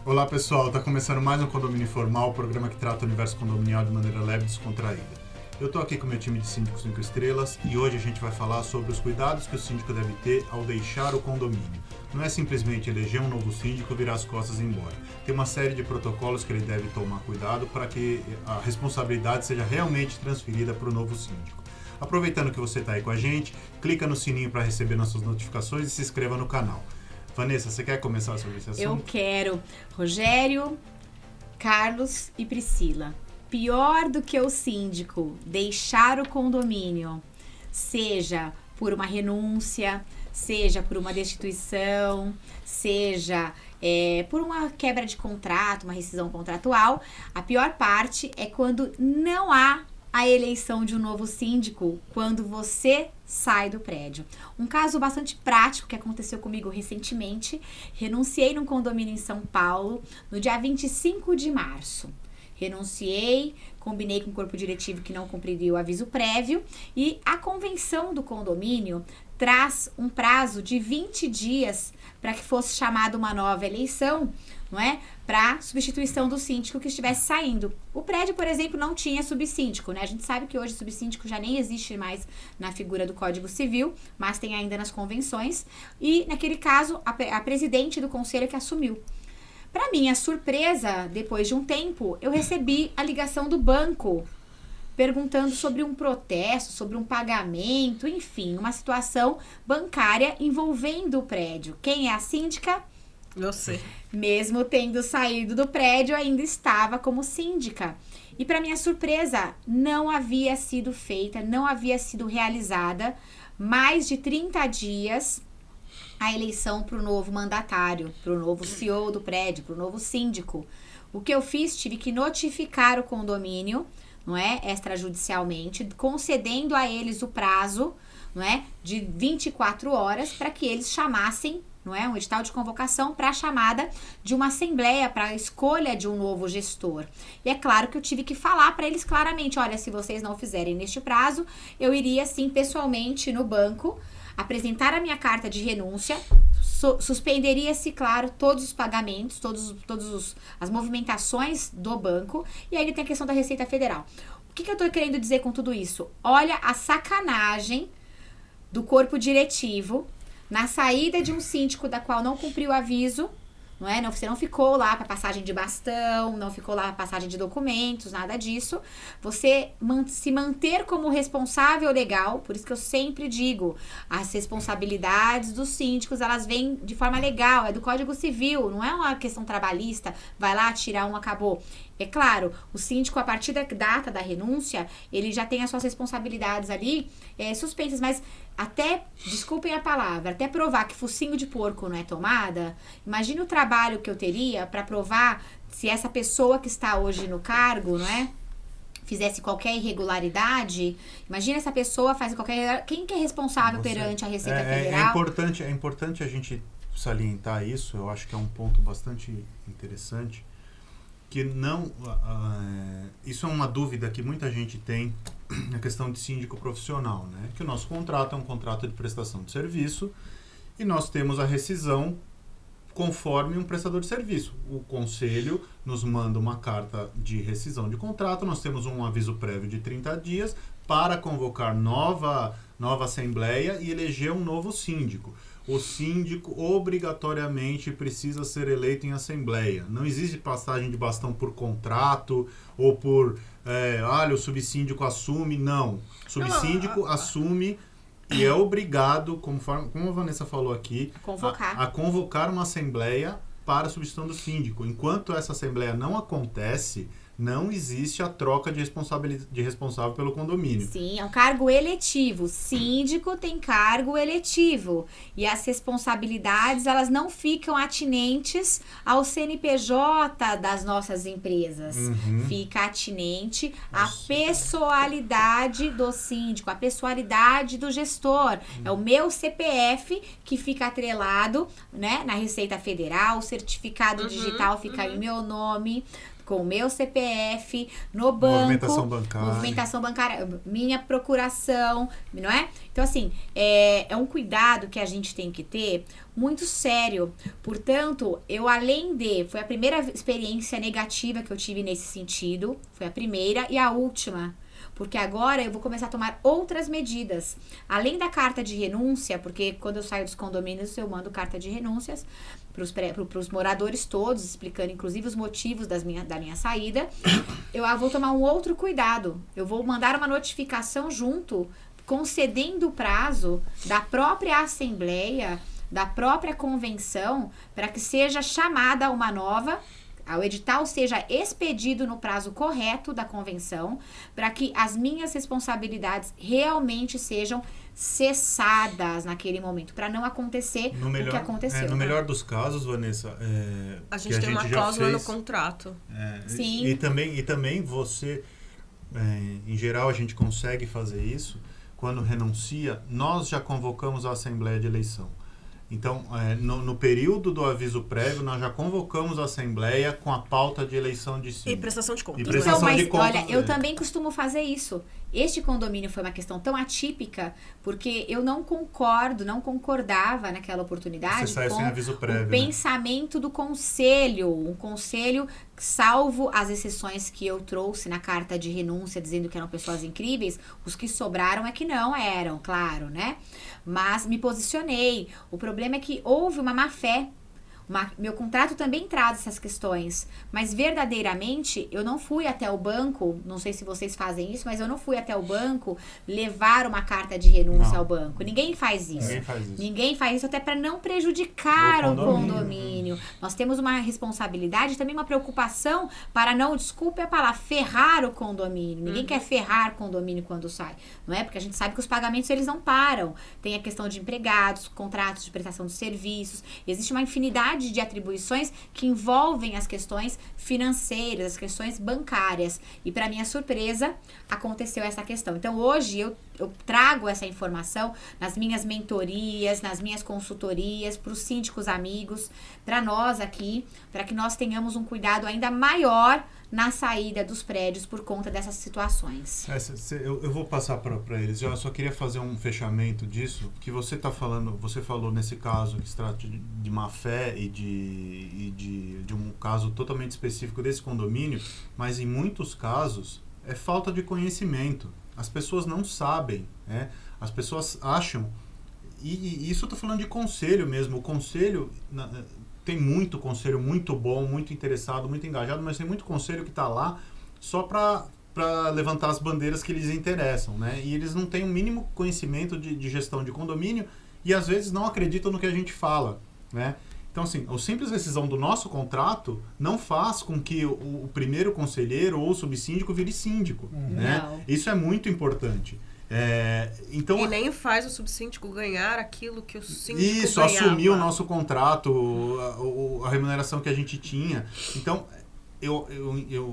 Olá pessoal, está começando mais um Condomínio Informal, o programa que trata o universo condominial de maneira leve e descontraída. Eu estou aqui com o meu time de síndicos 5 estrelas e hoje a gente vai falar sobre os cuidados que o síndico deve ter ao deixar o condomínio. Não é simplesmente eleger um novo síndico e virar as costas e ir embora. Tem uma série de protocolos que ele deve tomar cuidado para que a responsabilidade seja realmente transferida para o novo síndico. Aproveitando que você está aí com a gente, clica no sininho para receber nossas notificações e se inscreva no canal. Vanessa, você quer começar sobre esse assunto? Eu quero. Rogério, Carlos e Priscila. Pior do que o síndico deixar o condomínio, seja por uma renúncia, seja por uma destituição, seja por uma quebra de contrato, uma rescisão contratual, a pior parte é quando não há a eleição de um novo síndico quando você sai do prédio. Um caso bastante prático que aconteceu comigo recentemente. Renunciei num condomínio em São Paulo no dia 25 de março. Renunciei, combinei com o corpo diretivo que não cumpriria o aviso prévio e a convenção do condomínio traz um prazo de 20 dias para que fosse chamada uma nova eleição, não é? Para substituição do síndico que estivesse saindo. O prédio, por exemplo, não tinha subsíndico, né? A gente sabe que hoje subsíndico já nem existe mais na figura do Código Civil, mas tem ainda nas convenções. E, naquele caso, a presidente do conselho que assumiu. Para minha surpresa, depois de um tempo, eu recebi a ligação do banco perguntando sobre um protesto, sobre um pagamento, enfim, uma situação bancária envolvendo o prédio. Quem é a síndica? Você. Mesmo tendo saído do prédio, ainda estava como síndica. E para minha surpresa, não havia sido feita, não havia sido realizada mais de 30 dias a eleição para o novo mandatário, para o novo CEO do prédio, para o novo síndico. O que eu fiz? Tive que notificar o condomínio, não é? Extrajudicialmente, concedendo a eles o prazo, não é? De 24 horas para que eles chamassem, não é? Um edital de convocação para a chamada de uma assembleia, para a escolha de um novo gestor. E é claro que eu tive que falar para eles claramente, olha, se vocês não fizerem neste prazo, eu iria sim pessoalmente no banco, apresentar a minha carta de renúncia, suspenderia-se, claro, todos os pagamentos, todas as movimentações do banco, e aí tem a questão da Receita Federal. O que eu estou querendo dizer com tudo isso? Olha a sacanagem do corpo diretivo na saída de um síndico da qual não cumpriu o aviso, não é? Você não ficou lá para passagem de bastão, não ficou lá para passagem de documentos, nada disso. Você se manter como responsável legal, por isso que eu sempre digo, as responsabilidades dos síndicos, elas vêm de forma legal, é do Código Civil, não é uma questão trabalhista, vai lá, tirar um, acabou. É claro, o síndico, a partir da data da renúncia, ele já tem as suas responsabilidades ali suspensas, mas até, desculpem a palavra, até provar que focinho de porco não é tomada, imagine o trabalho que eu teria para provar se essa pessoa que está hoje no cargo, não é? Fizesse qualquer irregularidade, imagina essa pessoa faz qualquer... Quem que é responsável perante a Receita Federal? É importante a gente salientar isso, eu acho que é um ponto bastante interessante, que não... isso é uma dúvida que muita gente tem na questão de síndico profissional, né? Que o nosso contrato é um contrato de prestação de serviço e nós temos a rescisão conforme um prestador de serviço. O conselho nos manda uma carta de rescisão de contrato, nós temos um aviso prévio de 30 dias para convocar nova assembleia e eleger um novo síndico. O síndico obrigatoriamente precisa ser eleito em assembleia. Não existe passagem de bastão por contrato ou por, olha, o subsíndico assume. Não. O subsíndico assume e é obrigado, como a Vanessa falou aqui, a convocar uma assembleia para a substituição do síndico. Enquanto essa assembleia não acontece, não existe a troca de responsável pelo condomínio. Sim, é um cargo eletivo. O síndico tem cargo eletivo. E as responsabilidades, elas não ficam atinentes ao CNPJ das nossas empresas. Fica atinente à pessoalidade do síndico, à pessoalidade do gestor. É o meu CPF que fica atrelado, né, na Receita Federal, o certificado digital fica em meu nome, com o meu CPF, no banco, movimentação bancária, minha procuração, não é? Então, assim, é um cuidado que a gente tem que ter muito sério. Portanto, foi a primeira experiência negativa que eu tive nesse sentido, foi a primeira e a última. Porque agora eu vou começar a tomar outras medidas. Além da carta de renúncia, porque quando eu saio dos condomínios eu mando carta de renúncias para os moradores todos, explicando inclusive os motivos da minha saída, eu vou tomar um outro cuidado. Eu vou mandar uma notificação junto, concedendo o prazo da própria assembleia, da própria convenção, para que seja chamada uma nova, o edital seja expedido no prazo correto da convenção, para que as minhas responsabilidades realmente sejam cessadas naquele momento, para não acontecer o que aconteceu. No melhor dos casos, Vanessa, a gente tem uma cláusula no contrato. Sim. E também você, em geral, a gente consegue fazer isso quando renuncia. Nós já convocamos a Assembleia de Eleição. Então, no período do aviso prévio, nós já convocamos a Assembleia com a pauta de eleição de síndico. E prestação de contas. Olha, eu também costumo fazer isso. Este condomínio foi uma questão tão atípica, porque eu não concordava naquela oportunidade sem aviso prévio, o pensamento do conselho. Um conselho, salvo as exceções que eu trouxe na carta de renúncia, dizendo que eram pessoas incríveis, os que sobraram é que não eram, claro, né? Mas me posicionei. O problema é que houve uma má fé. Meu contrato também traz essas questões, mas verdadeiramente eu não fui até o banco, não sei se vocês fazem isso, mas eu não fui até o banco levar uma carta de renúncia ao banco. Ninguém faz isso. Ninguém faz isso até para não prejudicar o condomínio. Nós temos uma responsabilidade, também uma preocupação para não, desculpe a palavra, ferrar o condomínio. Ninguém quer ferrar o condomínio quando sai, não é? Porque a gente sabe que os pagamentos eles não param. Tem a questão de empregados, contratos de prestação de serviços, existe uma infinidade de atribuições que envolvem as questões financeiras, as questões bancárias. E para minha surpresa, aconteceu essa questão. Então hoje eu trago essa informação nas minhas mentorias, nas minhas consultorias, para os síndicos amigos, para nós aqui, para que nós tenhamos um cuidado ainda maior na saída dos prédios por conta dessas situações. Eu vou passar para eles. Eu só queria fazer um fechamento disso, que você falou nesse caso que se trata de má fé e de um caso totalmente específico desse condomínio, mas em muitos casos é falta de conhecimento. As pessoas não sabem, né? As pessoas acham, e isso eu estou falando de conselho mesmo. O conselho, tem muito conselho muito bom, muito interessado, muito engajado, mas tem muito conselho que está lá só para levantar as bandeiras que lhes interessam, né? E eles não têm o mínimo conhecimento de gestão de condomínio e às vezes não acreditam no que a gente fala, né? Então, assim, a simples rescisão do nosso contrato não faz com que o primeiro conselheiro ou o subsíndico vire síndico, né? Isso é muito importante. Então, e nem faz o subsíndico ganhar aquilo que o síndico isso, ganhava. assumir o nosso contrato, a remuneração que a gente tinha. Então, eu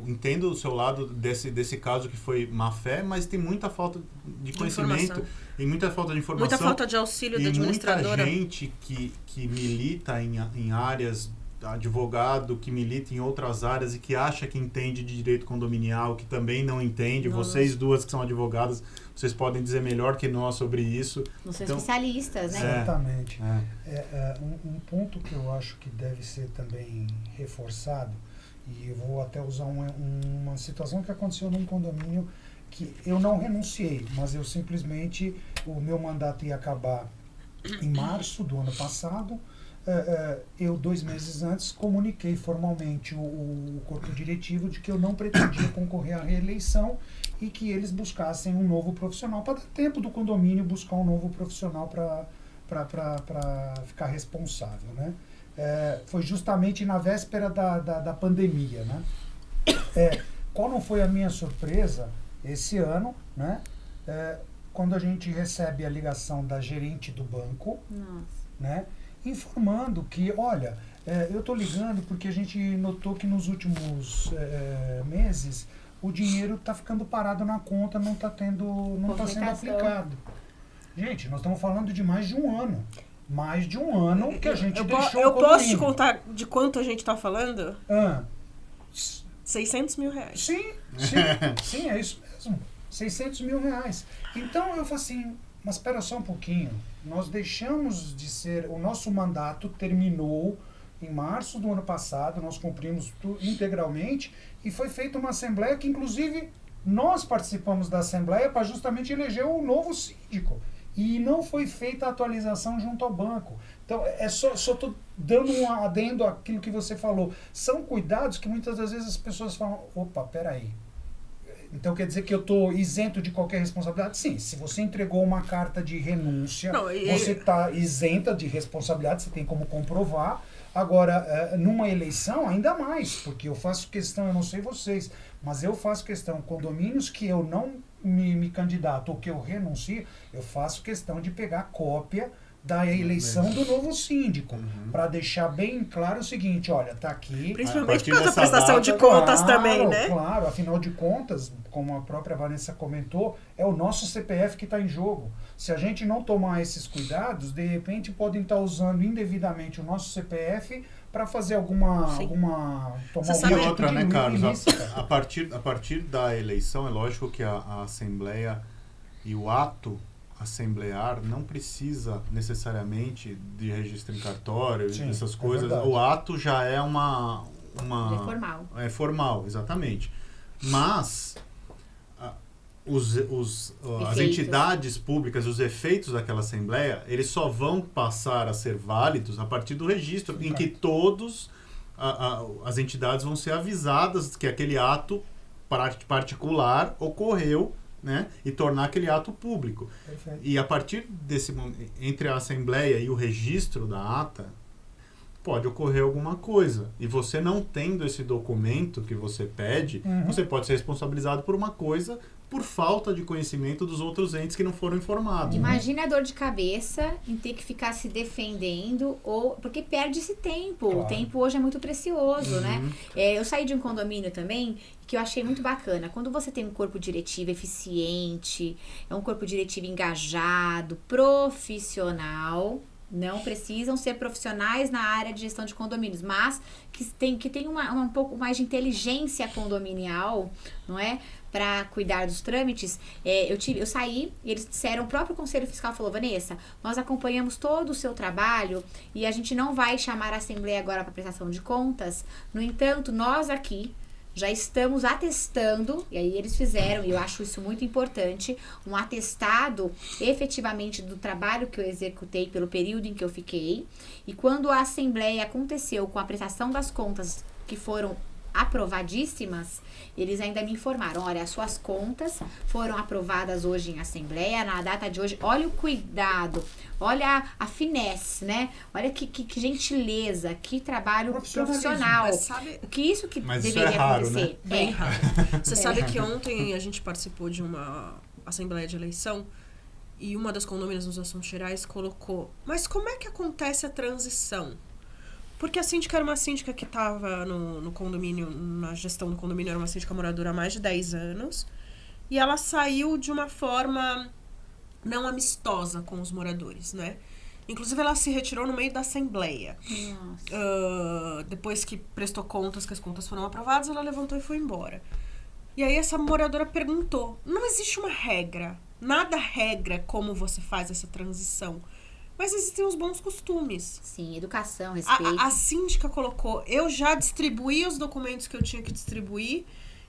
entendo o seu lado desse caso que foi má fé, mas tem muita falta de conhecimento e muita falta de informação. Muita falta de auxílio da administradora. E muita gente que milita em áreas, advogado que milita em outras áreas e que acha que entende de direito condominial, que também não entende. Vocês duas que são advogadas, vocês podem dizer melhor que nós sobre isso. Não são especialistas, né? Exatamente. Um ponto que eu acho que deve ser também reforçado, e eu vou até usar uma situação que aconteceu num condomínio que eu não renunciei, mas eu simplesmente, o meu mandato ia acabar em março do ano passado. Eu 2 meses antes comuniquei formalmente o corpo diretivo de que eu não pretendia concorrer à reeleição e que eles buscassem um novo profissional, para dar tempo do condomínio buscar um novo profissional para ficar responsável, né? Foi justamente na véspera da pandemia, né? qual não foi a minha surpresa esse ano, né? Quando a gente recebe a ligação da gerente do banco, né? Informando que, olha, eu estou ligando porque a gente notou que nos últimos meses o dinheiro está ficando parado na conta, não está sendo aplicado. Gente, nós estamos falando de mais de um ano. Mais de um ano que a gente deixou eu posso te contar de quanto a gente está falando? 600 mil reais. Sim, é isso mesmo. 600 mil reais. Então eu falo assim, mas espera só um pouquinho. Nós deixamos de ser, o nosso mandato terminou em março do ano passado, nós cumprimos integralmente e foi feita uma assembleia que inclusive nós participamos da assembleia para justamente eleger o novo síndico. E não foi feita a atualização junto ao banco. Então, só estou dando um adendo àquilo que você falou. São cuidados que muitas das vezes as pessoas falam, opa, peraí. Então quer dizer que eu estou isento de qualquer responsabilidade? Sim, se você entregou uma carta de renúncia, você está isenta de responsabilidade, você tem como comprovar. Agora, numa eleição, ainda mais, porque eu faço questão, eu não sei vocês, mas eu faço questão, condomínios que eu não me candidato ou que eu renuncio, eu faço questão de pegar cópia da eleição do novo síndico, para deixar bem claro o seguinte, olha, tá aqui... Principalmente por causa da prestação de contas também, né? Claro, afinal de contas, como a própria Vanessa comentou, é o nosso CPF que está em jogo. Se a gente não tomar esses cuidados, de repente podem estar usando indevidamente o nosso CPF para fazer alguma outra, né, Carlos? A partir da eleição, é lógico que a Assembleia e o ato assemblear não precisa necessariamente de registro em cartório, essas coisas. O ato já é uma é formal. É formal, exatamente. Mas as entidades públicas, os efeitos daquela assembleia, eles só vão passar a ser válidos a partir do registro, em que todos as entidades vão ser avisadas que aquele ato particular ocorreu, né, e tornar aquele ato público. Perfeito. E a partir desse momento, entre a assembleia e o registro da ata, pode ocorrer alguma coisa. E você não tendo esse documento que você pede, você pode ser responsabilizado por uma coisa por falta de conhecimento dos outros entes que não foram informados. Imagina a dor de cabeça em ter que ficar se defendendo, porque perde esse tempo. Claro. O tempo hoje é muito precioso, né? Eu saí de um condomínio também que eu achei muito bacana. Quando você tem um corpo diretivo eficiente, é um corpo diretivo engajado, profissional, não precisam ser profissionais na área de gestão de condomínios, mas que tem um pouco mais de inteligência condominial, não é? Para cuidar dos trâmites. Eu saí e eles disseram, o próprio Conselho Fiscal falou, Vanessa, nós acompanhamos todo o seu trabalho e a gente não vai chamar a Assembleia agora para prestação de contas. No entanto, nós aqui já estamos atestando, e aí eles fizeram, e eu acho isso muito importante, um atestado efetivamente do trabalho que eu executei pelo período em que eu fiquei. E quando a Assembleia aconteceu com a prestação das contas que foram aprovadíssimas, eles ainda me informaram, olha, as suas contas foram aprovadas hoje em Assembleia, na data de hoje, olha o cuidado, olha a finesse, né? Olha que gentileza, que trabalho profissional. Que isso que mas deveria isso é raro, acontecer. Né? Bem raro. Você sabe que ontem a gente participou de uma Assembleia de eleição e uma das condôminas nos Assuntos Gerais colocou, mas como é que acontece a transição? Porque a síndica era uma síndica que estava no condomínio, na gestão do condomínio, era uma síndica moradora há mais de 10 anos. E ela saiu de uma forma não amistosa com os moradores, né? Inclusive, ela se retirou no meio da assembleia. Depois que prestou contas, que as contas foram aprovadas, ela levantou e foi embora. E aí essa moradora perguntou, não existe uma regra, nada regra como você faz essa transição. Mas existem os bons costumes. Sim, educação, respeito. A síndica colocou, eu já distribuí os documentos que eu tinha que distribuir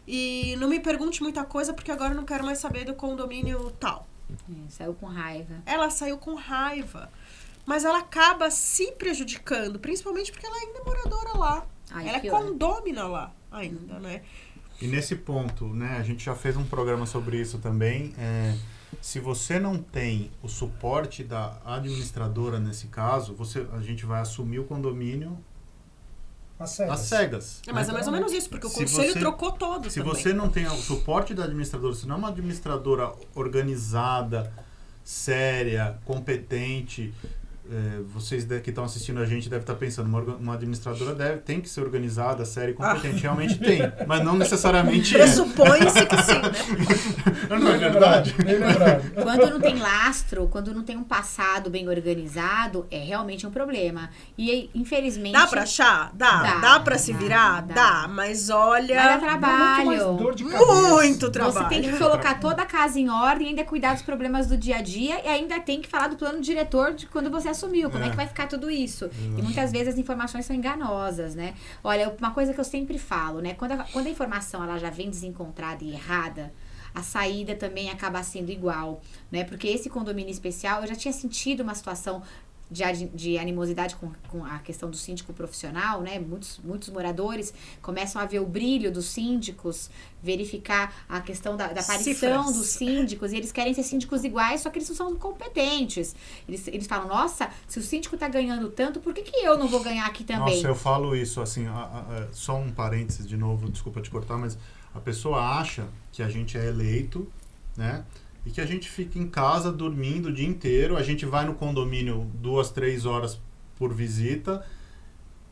e não me pergunte muita coisa porque agora eu não quero mais saber do condomínio tal. Saiu com raiva. Ela saiu com raiva. Mas ela acaba se prejudicando, principalmente porque ela ainda é moradora lá. Ela é condômina lá ainda, né? E nesse ponto, né, a gente já fez um programa sobre isso também. Se você não tem o suporte da administradora nesse caso, a gente vai assumir o condomínio Às cegas. Às cegas. Mas né? é mais ou menos isso, porque o Se conselho você- trocou todos Se também. você não tem o suporte da administradora, se não é uma administradora organizada, séria, competente, vocês que estão assistindo a gente devem estar pensando, uma administradora tem que ser organizada, séria e competente. Realmente tem, mas não necessariamente é. Pressupõe-se que sim, né? Não é verdade? Bem lembrado. Quando não tem lastro, quando não tem um passado bem organizado, é realmente um problema. E, infelizmente... Dá pra achar? Dá. Dá pra se virar? Dá. Mas olha... Mas é Dá muito trabalho. mais dor de cabeça. Muito trabalho. Você tem que colocar toda a casa em ordem, ainda cuidar dos problemas do dia a dia e ainda tem que falar do plano diretor de quando você assumiu, como é que vai ficar tudo isso. E muitas vezes as informações são enganosas, né? Olha, uma coisa que eu sempre falo, né? Quando a informação ela já vem desencontrada e errada, a saída também acaba sendo igual, né? Porque esse condomínio especial, eu já tinha sentido uma situação de animosidade com a questão do síndico profissional, né? Muitos moradores começam a ver o brilho dos síndicos, verificar a questão da aparição Cifras. dos síndicos, e eles querem ser síndicos iguais, só que eles não são competentes. Eles falam, nossa, se o síndico tá ganhando tanto, por que eu não vou ganhar aqui também? Nossa, eu falo isso, assim, só um parênteses de novo, desculpa te cortar, mas a pessoa acha que a gente é eleito, né? E que a gente fica em casa dormindo o dia inteiro, a gente vai no condomínio 2, 3 horas por visita,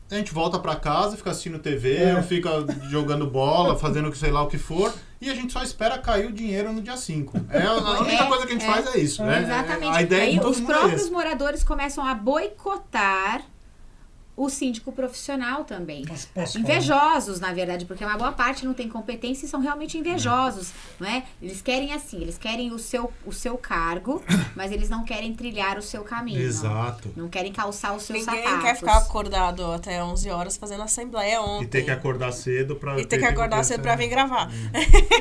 a gente volta pra casa, fica assistindo TV, ou fica jogando bola, fazendo sei lá o que for, e a gente só espera cair o dinheiro no dia 5. A única coisa que a gente faz é isso, né? Exatamente. A ideia Aí de todo os mundo é próprios essa. moradores começam a boicotar o síndico profissional também. Mas posso Invejosos, na verdade, porque uma boa parte não tem competência e são realmente invejosos, não é? Eles querem assim, eles querem o seu cargo, mas eles não querem trilhar o seu caminho. Exato. Não querem calçar os seus Ninguém sapatos. quer ficar acordado até 11 horas fazendo assembleia ontem. E ter que acordar cedo pra... E ter que acordar cedo pra vir gravar.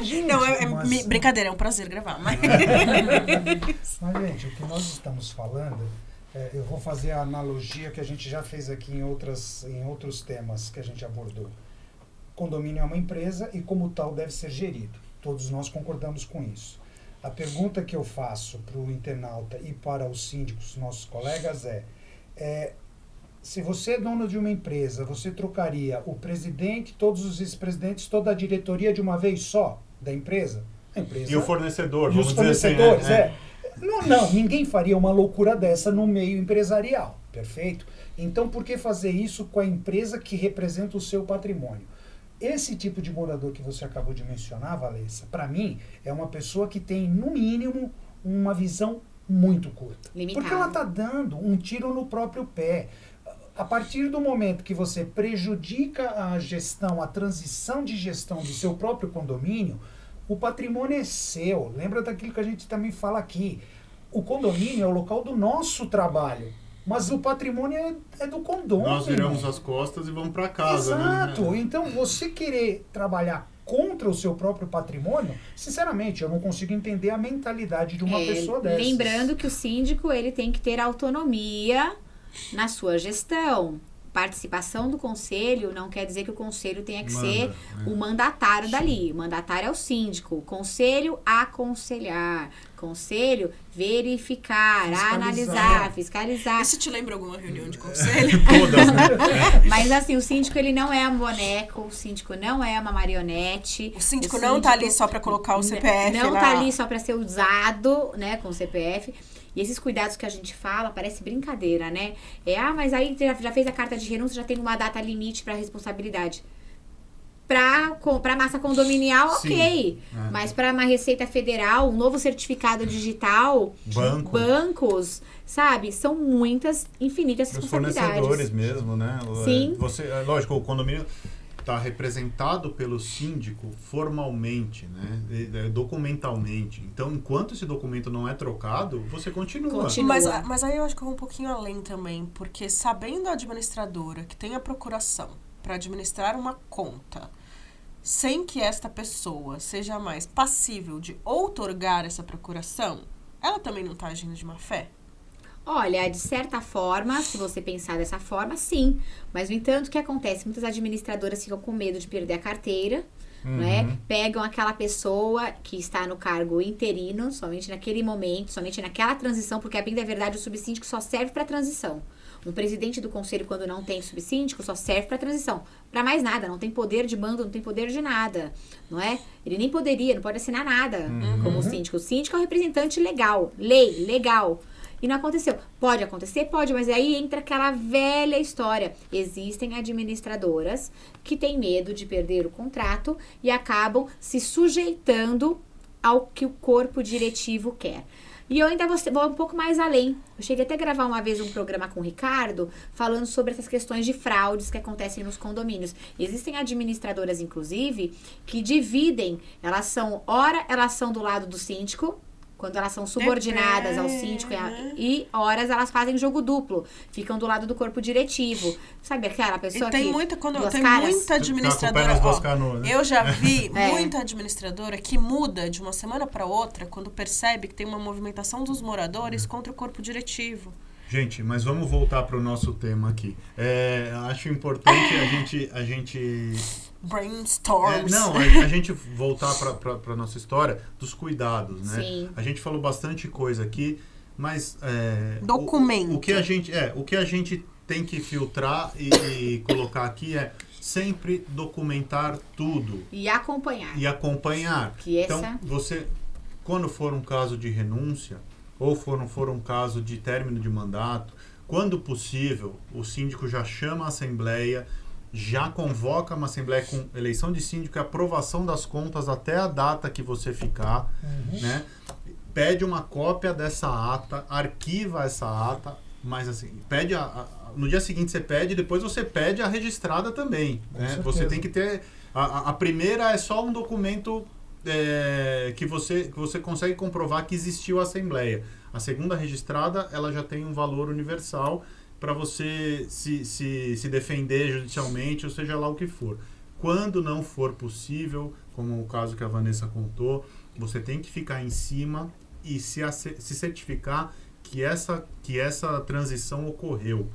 Gente, Não, mas- brincadeira, é um prazer gravar. Mas... Mas, gente, o que nós estamos falando, eu vou fazer a analogia que a gente já fez aqui em outros temas que a gente abordou. Condomínio é uma empresa e, como tal, deve ser gerido. Todos nós concordamos com isso. A pergunta que eu faço para o internauta e para os síndicos, nossos colegas, se você é dono de uma empresa, você trocaria o presidente, todos os vice-presidentes, toda a diretoria de uma vez só da empresa? A empresa E o fornecedor, e vamos os dizer assim. fornecedores, Não, ninguém faria uma loucura dessa no meio empresarial, perfeito? Então, por que fazer isso com a empresa que representa o seu patrimônio? Esse tipo de morador que você acabou de mencionar, Valessa, para mim, é uma pessoa que tem, no mínimo, uma visão muito curta. Limitada. Porque ela está dando um tiro no próprio pé. A partir do momento que você prejudica a gestão, a transição de gestão do seu próprio condomínio, o patrimônio é seu. Lembra daquilo que a gente também fala aqui. O condomínio é o local do nosso trabalho, mas o patrimônio é do condomínio. Nós viramos as costas e vamos para casa, Exato. né? Então, você querer trabalhar contra o seu próprio patrimônio, sinceramente, eu não consigo entender a mentalidade de uma pessoa dessa. Lembrando que o síndico ele tem que ter autonomia na sua gestão. Participação do conselho não quer dizer que o conselho tenha que ser o mandatário dali. O mandatário é o síndico. O conselho, aconselhar. Conselho, verificar, analisar, fiscalizar. Isso te lembra alguma reunião de conselho? Todas, né? Mas assim, o síndico ele não é um boneco, o síndico não é uma marionete. O síndico não tá ali só pra colocar o CPF Não lá. tá ali só pra ser usado, né, com o CPF. E esses cuidados que a gente fala, parece brincadeira, né? Mas aí já fez a carta de renúncia, já tem uma data limite pra responsabilidade. Pra massa condominial, Sim. ok. Mas pra uma Receita Federal, um novo certificado digital, bancos, sabe? São muitas, infinitas Os responsabilidades. fornecedores mesmo, né? Sim. Lógico, o condomínio está representado pelo síndico formalmente, né? Documentalmente. Então, enquanto esse documento não é trocado, você continua. Mas aí eu acho que eu vou um pouquinho além também, porque sabendo a administradora que tem a procuração para administrar uma conta, sem que esta pessoa seja mais passível de outorgar essa procuração, ela também não está agindo de má fé? Olha, de certa forma, se você pensar dessa forma, sim. Mas, no entanto, o que acontece? Muitas administradoras ficam com medo de perder a carteira, né? Pegam aquela pessoa que está no cargo interino, somente naquele momento, somente naquela transição, porque, a bem da verdade, o subsíndico só serve para transição. Um presidente do conselho, quando não tem subsíndico, só serve para transição. Para mais nada, não tem poder de mando, não tem poder de nada, não é? Ele nem poderia, não pode assinar nada como síndico. O síndico é o representante legal, lei, legal. E não aconteceu. Pode acontecer? Pode, mas aí entra aquela velha história. Existem administradoras que têm medo de perder o contrato e acabam se sujeitando ao que o corpo diretivo quer. E eu ainda vou um pouco mais além. Eu cheguei até a gravar uma vez um programa com o Ricardo, falando sobre essas questões de fraudes que acontecem nos condomínios. Existem administradoras, inclusive, que dividem. Elas são do lado do síndico, quando elas são subordinadas ao síndico e horas elas fazem jogo duplo. Ficam do lado do corpo diretivo. Sabe aquela pessoa tem que... muita muita administradora... Eu já vi É. muita administradora que muda de uma semana para outra quando percebe que tem uma movimentação dos moradores contra o corpo diretivo. Gente, mas vamos voltar para o nosso tema aqui. Acho importante a gente Brainstorms. a gente voltar para a nossa história dos cuidados, né? Sim. A gente falou bastante coisa aqui, mas Documento. o que a gente tem que filtrar e colocar aqui é sempre documentar tudo E acompanhar. Que então, você, quando for um caso de renúncia ou for um caso de término de mandato, quando possível, o síndico já chama a assembleia, já convoca uma assembleia com eleição de síndico e aprovação das contas até a data que você ficar, né? Pede uma cópia dessa ata, arquiva essa ata, mas assim, pede no dia seguinte você pede, depois você pede a registrada também, né? Você tem que ter... A primeira é só um documento que você consegue comprovar que existiu a assembleia. A segunda registrada, ela já tem um valor universal para você se defender judicialmente, ou seja lá o que for. Quando não for possível, como o caso que a Vanessa contou, você tem que ficar em cima e se certificar que essa transição ocorreu.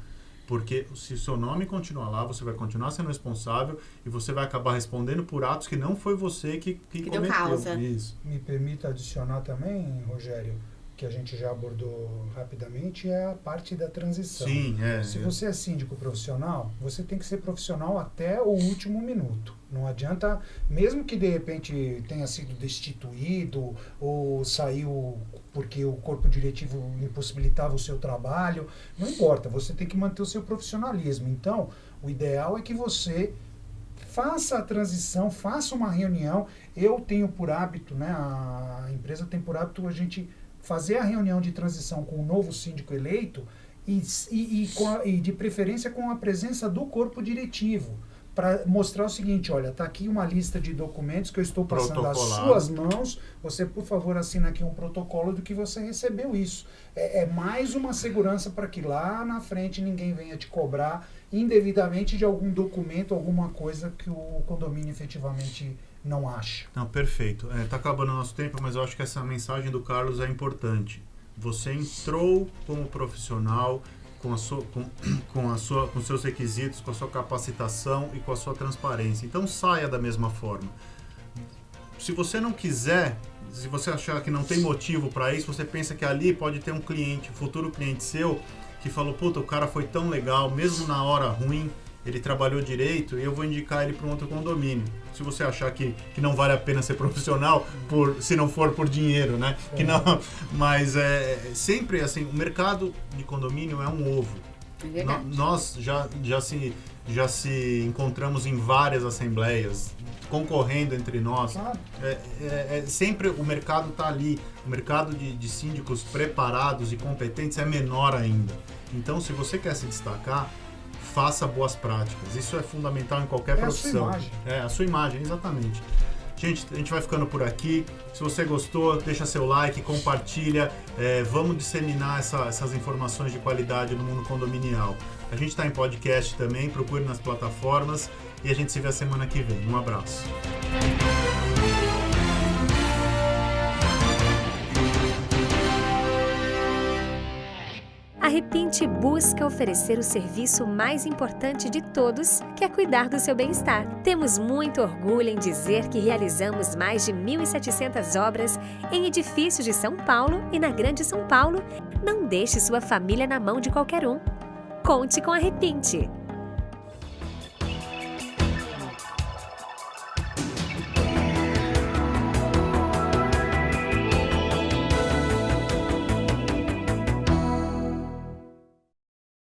Porque se o seu nome continuar lá, você vai continuar sendo responsável e você vai acabar respondendo por atos que não foi você que cometeu. deu causa. Isso. Me permita adicionar também, Rogério, que a gente já abordou rapidamente, é a parte da transição. Sim, Se você é síndico profissional, você tem que ser profissional até o último minuto. Não adianta, mesmo que de repente tenha sido destituído ou saiu porque o corpo diretivo impossibilitava o seu trabalho, não importa, você tem que manter o seu profissionalismo. Então, o ideal é que você faça a transição, faça uma reunião. Eu tenho por hábito, né, a empresa tem por hábito a gente fazer a reunião de transição com o novo síndico eleito e de preferência com a presença do corpo diretivo, para mostrar o seguinte: olha, está aqui uma lista de documentos que eu estou passando às suas mãos, você, por favor, assina aqui um protocolo do que você recebeu isso. É mais uma segurança para que lá na frente ninguém venha te cobrar indevidamente de algum documento, alguma coisa que o condomínio efetivamente não acha. Não, perfeito. Tá acabando o nosso tempo, mas eu acho que essa mensagem do Carlos é importante. Você entrou como profissional com seus requisitos, com a sua capacitação e com a sua transparência. Então saia da mesma forma. Se você não quiser, se você achar que não tem motivo para isso, você pensa que ali pode ter um cliente, futuro cliente seu, que falou: puta, o cara foi tão legal, mesmo na hora ruim, ele trabalhou direito e eu vou indicar ele para um outro condomínio. Se você achar que não vale a pena ser profissional, se não for por dinheiro, né? Que não, mas sempre assim, o mercado de condomínio é um ovo. É verdade. Nós já se encontramos em várias assembleias, concorrendo entre nós. Claro. Sempre o mercado está ali. O mercado de síndicos preparados e competentes é menor ainda. Então, se você quer se destacar, faça boas práticas. Isso é fundamental em qualquer profissão. A sua imagem. A sua imagem, exatamente. Gente, a gente vai ficando por aqui. Se você gostou, deixa seu like, compartilha. Vamos disseminar essas informações de qualidade no mundo condominial. A gente está em podcast também, procure nas plataformas e a gente se vê a semana que vem. Um abraço. A Repinte busca oferecer o serviço mais importante de todos, que é cuidar do seu bem-estar. Temos muito orgulho em dizer que realizamos mais de 1.700 obras em edifícios de São Paulo e na Grande São Paulo. Não deixe sua família na mão de qualquer um. Conte com a Repinte.